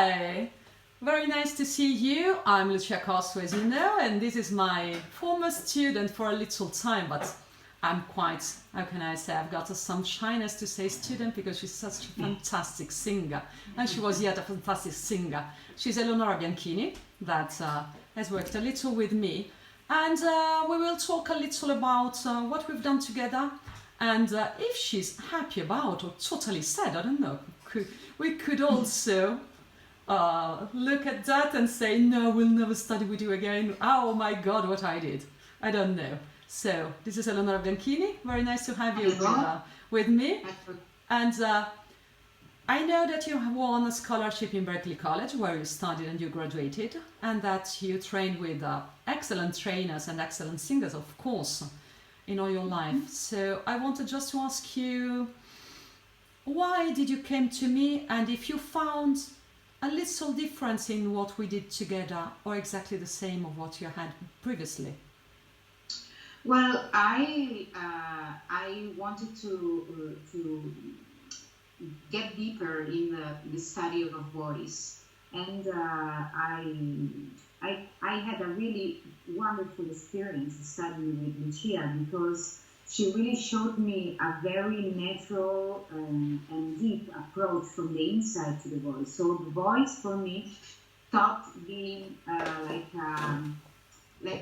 Hi, very nice to see you. I'm Lucia Cossu, as you know, and this is my former student for a little time, but I'm quite, how can I say, I've got some shyness to say student because she's such a fantastic singer, and she was yet a fantastic singer. She's Eleonora Bianchini, that has worked a little with me, and we will talk a little about what we've done together, and if she's happy about or totally sad, I don't know, we could also look at that and say, no, we'll never study with you again. Oh my God, what I did. I don't know. So, this is Eleonora Bianchini. Very nice to have you with me. And I know that you have won a scholarship in Berkeley College, where you studied and you graduated, and that you trained with excellent trainers and excellent singers, of course, in all your life. So, I wanted just to ask you, why did you came to me, and if you found a little difference in what we did together, or exactly the same of what you had previously? Well, I wanted to get deeper in the study of a voice, and I had a really wonderful experience studying with Lucia, because she really showed me a very natural and deep approach from the inside to the voice. So the voice for me stopped being like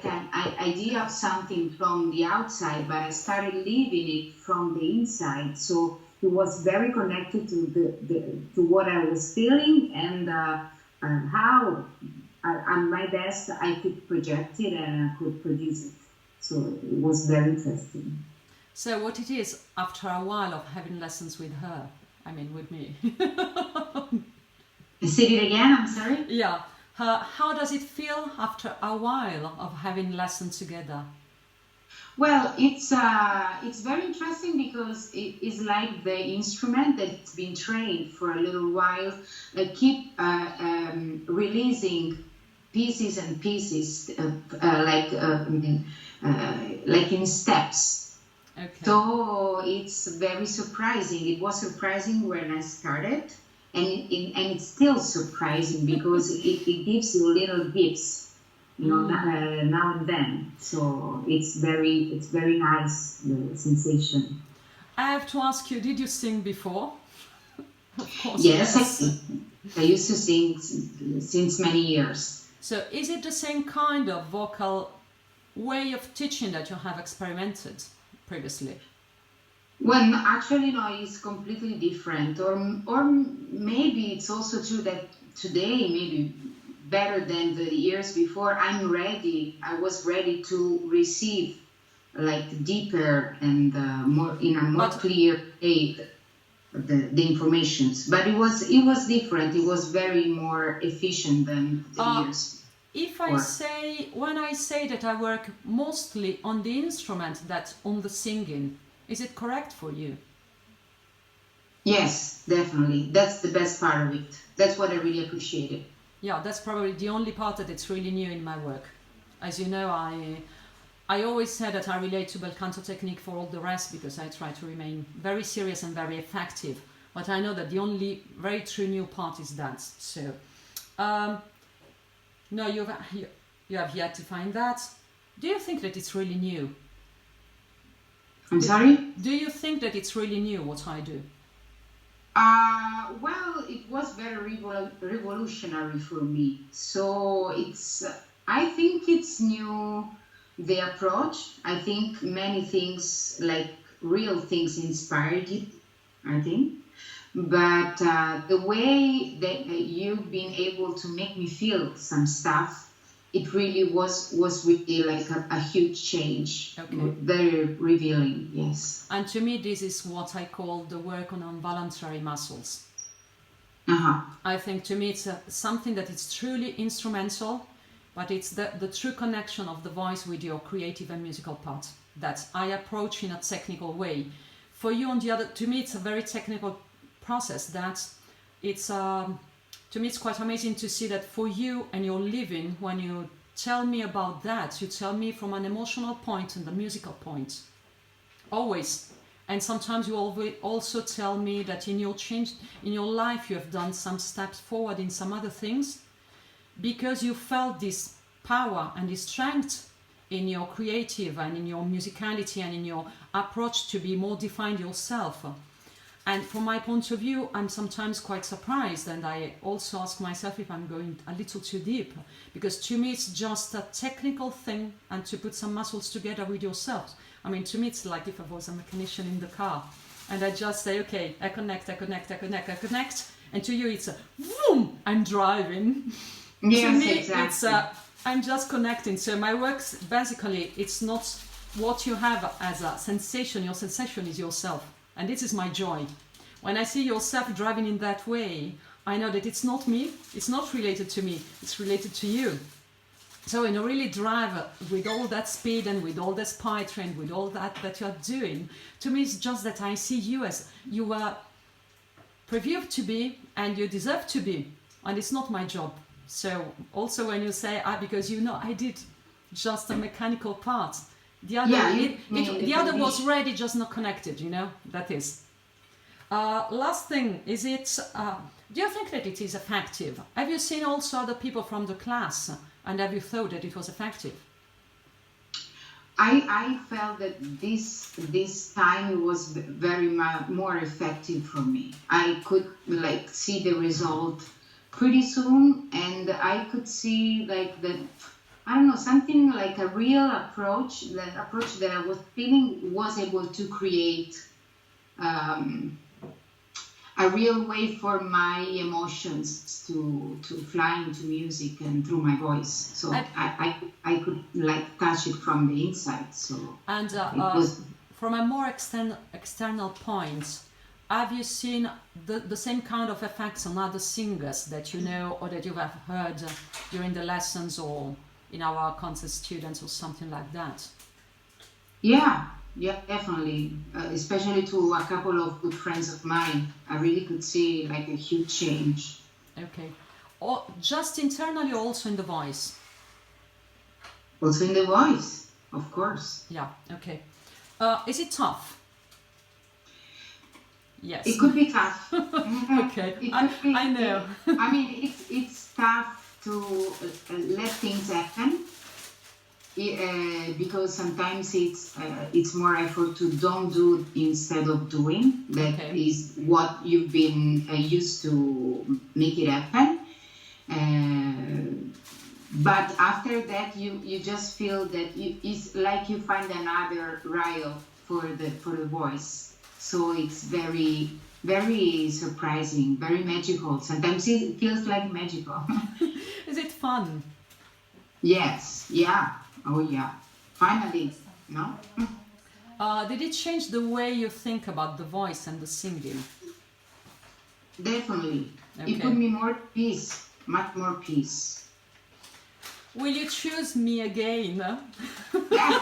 an idea of something from the outside, but I started living it from the inside. So it was very connected to what I was feeling, and how at my best I could project it and I could produce it. So it was very interesting. So what it is, after a while of having lessons with her, I mean with me. Say it again, I'm sorry? Yeah. How does it feel after a while of having lessons together? Well, it's very interesting, because it is like the instrument that's been trained for a little while, keep releasing pieces and pieces, like in steps. Okay. So it's very surprising. It was surprising when I started, and it's still surprising, because it gives you little gifts, now and then. So it's very nice, the sensation. I have to ask you, did you sing before? Of course. Yes. I used to sing since many years. So is it the same kind of vocal way of teaching that you have experimented previously? Well, actually, no, it's completely different. Or maybe it's also true that today, maybe better than the years before, I was ready to receive, like, deeper and more in a more clear way the informations. But it was different. It was very more efficient than the years. When I say that I work mostly on the instrument that's on the singing, is it correct for you? Yes, definitely. That's the best part of it. That's what I really appreciated. Yeah, that's probably the only part that it's really new in my work. As you know, I always say that I relate to vocaltechnique for all the rest, because I try to remain very serious and very effective. But I know that the only very true new part is that. So, no, you have yet to find that. Do you think that it's really new? I'm sorry? Do you think that it's really new what I do? Well, it was very revolutionary for me. So I think it's new, the approach. I think many things, like real things, inspired it, I think. But the way that you've been able to make me feel some stuff, it really was really like a huge change. Okay. Very revealing, yes. And to me, this is what I call the work on involuntary muscles. Uh-huh. I think to me it's something that is truly instrumental, but it's the true connection of the voice with your creative and musical part that I approach in a technical way. For you, on the other, to me it's a very technical process that it's to me it's quite amazing to see that for you and your living, when you tell me about that, you tell me from an emotional point and a musical point always, And sometimes you also tell me that in your life you have done some steps forward in some other things because you felt this power and this strength in your creative and in your musicality and in your approach to be more defined yourself. And from my point of view, I'm sometimes quite surprised, and I also ask myself if I'm going a little too deep, because to me it's just a technical thing and to put some muscles together with yourself. I mean, to me it's like if I was a mechanician in the car and I just say, okay, I connect, and to you it's a boom, I'm driving. Yes, to me, exactly. I'm just connecting. So my works, basically, it's not what you have as a sensation. Your sensation is yourself. And this is my joy. When I see yourself driving in that way, I know that it's not me. It's not related to me. It's related to you. So when you really drive with all that speed and with all this poetry and with all that you're doing, to me it's just that I see you as you were previewed to be and you deserve to be. And it's not my job. So also when you say, because I did just a mechanical part. The other, the other was ready, just not connected, that is. Last thing, is it, do you think that it is effective? Have you seen also other people from the class and have you thought that it was effective? I felt that this time was very more effective for me. I could see the result pretty soon, and I could see something like a real approach. That approach that I was feeling was able to create a real way for my emotions to fly into music and through my voice. So I could touch it from the inside. So and from a more external point, have you seen the same kind of effects on other singers that you know or that you have heard during the lessons or in our concert students or something like that? Yeah, definitely. Especially to a couple of good friends of mine, I really could see a huge change. Okay. Or just internally, or also in the voice? Also in the voice, of course. Yeah. Okay. Is it tough? Yes. It could be tough. Okay. I know. I mean, it's tough to let things happen. Because sometimes it's more effort to don't do instead of doing. That is what you've been used to make it happen. But after that, you just feel that it's like you find another rail for the voice. So it's very, very surprising, very magical. Sometimes it feels like magical. Is it fun? Yes. Yeah. Oh yeah, finally, no? Did it change the way you think about the voice and the singing? Definitely. Okay. It put me more peace, much more peace. Will you choose me again? Yeah.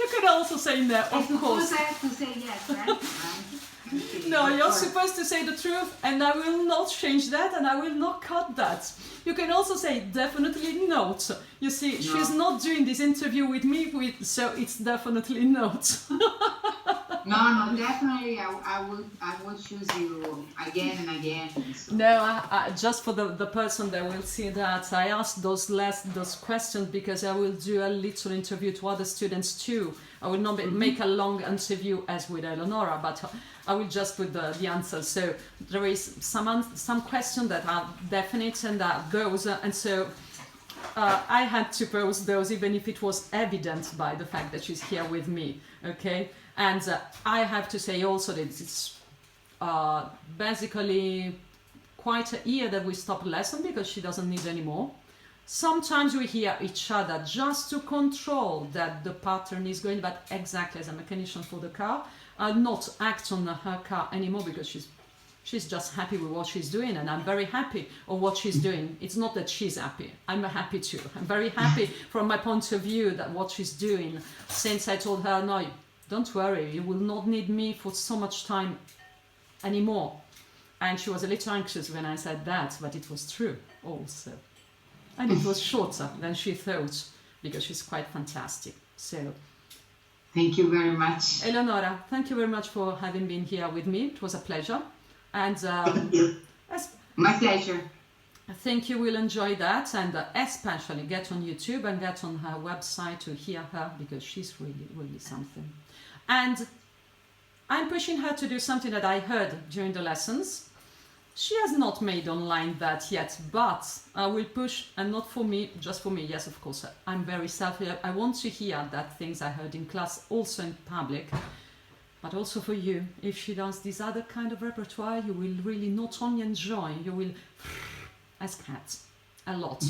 You could also say no, of course. I have to say yes, right? No, you're supposed to say the truth, and I will not change that, and I will not cut that. You can also say definitely not. You see, no. She's not doing this interview with me, so it's definitely not. No, definitely I will choose you again and again. So. No, just for the person that will see that, I asked those questions because I will do a little interview to other students too. I will not make a long interview as with Eleonora, but I will just put the answers. So there is some questions that are definite and those, and so I had to pose those even if it was evident by the fact that she's here with me. Okay. And I have to say also that it's basically quite a year that we stopped lesson because she doesn't need any more. Sometimes we hear each other just to control that the pattern is going, but exactly as a mechanician for the car, not act on her car anymore because she's just happy with what she's doing, and I'm very happy of what she's doing. It's not that she's happy, I'm happy too. I'm very happy from my point of view that what she's doing, since I told her, no, don't worry, you will not need me for so much time anymore. And she was a little anxious when I said that, but it was true also. And it was shorter than she thought, because she's quite fantastic. So Thank you very much. Eleonora, thank you very much for having been here with me. It was a pleasure. And Thank you. as My pleasure. I think you will enjoy that, and especially get on YouTube and get on her website to hear her, because she's really, really something. And I'm pushing her to do something that I heard during the lessons. She has not made online that yet, but I will push, and not for me, just for me. Yes, of course, I'm very selfish. I want to hear that things I heard in class, also in public, but also for you. If she does this other kind of repertoire, you will really not only enjoy, you will, as cats, a lot.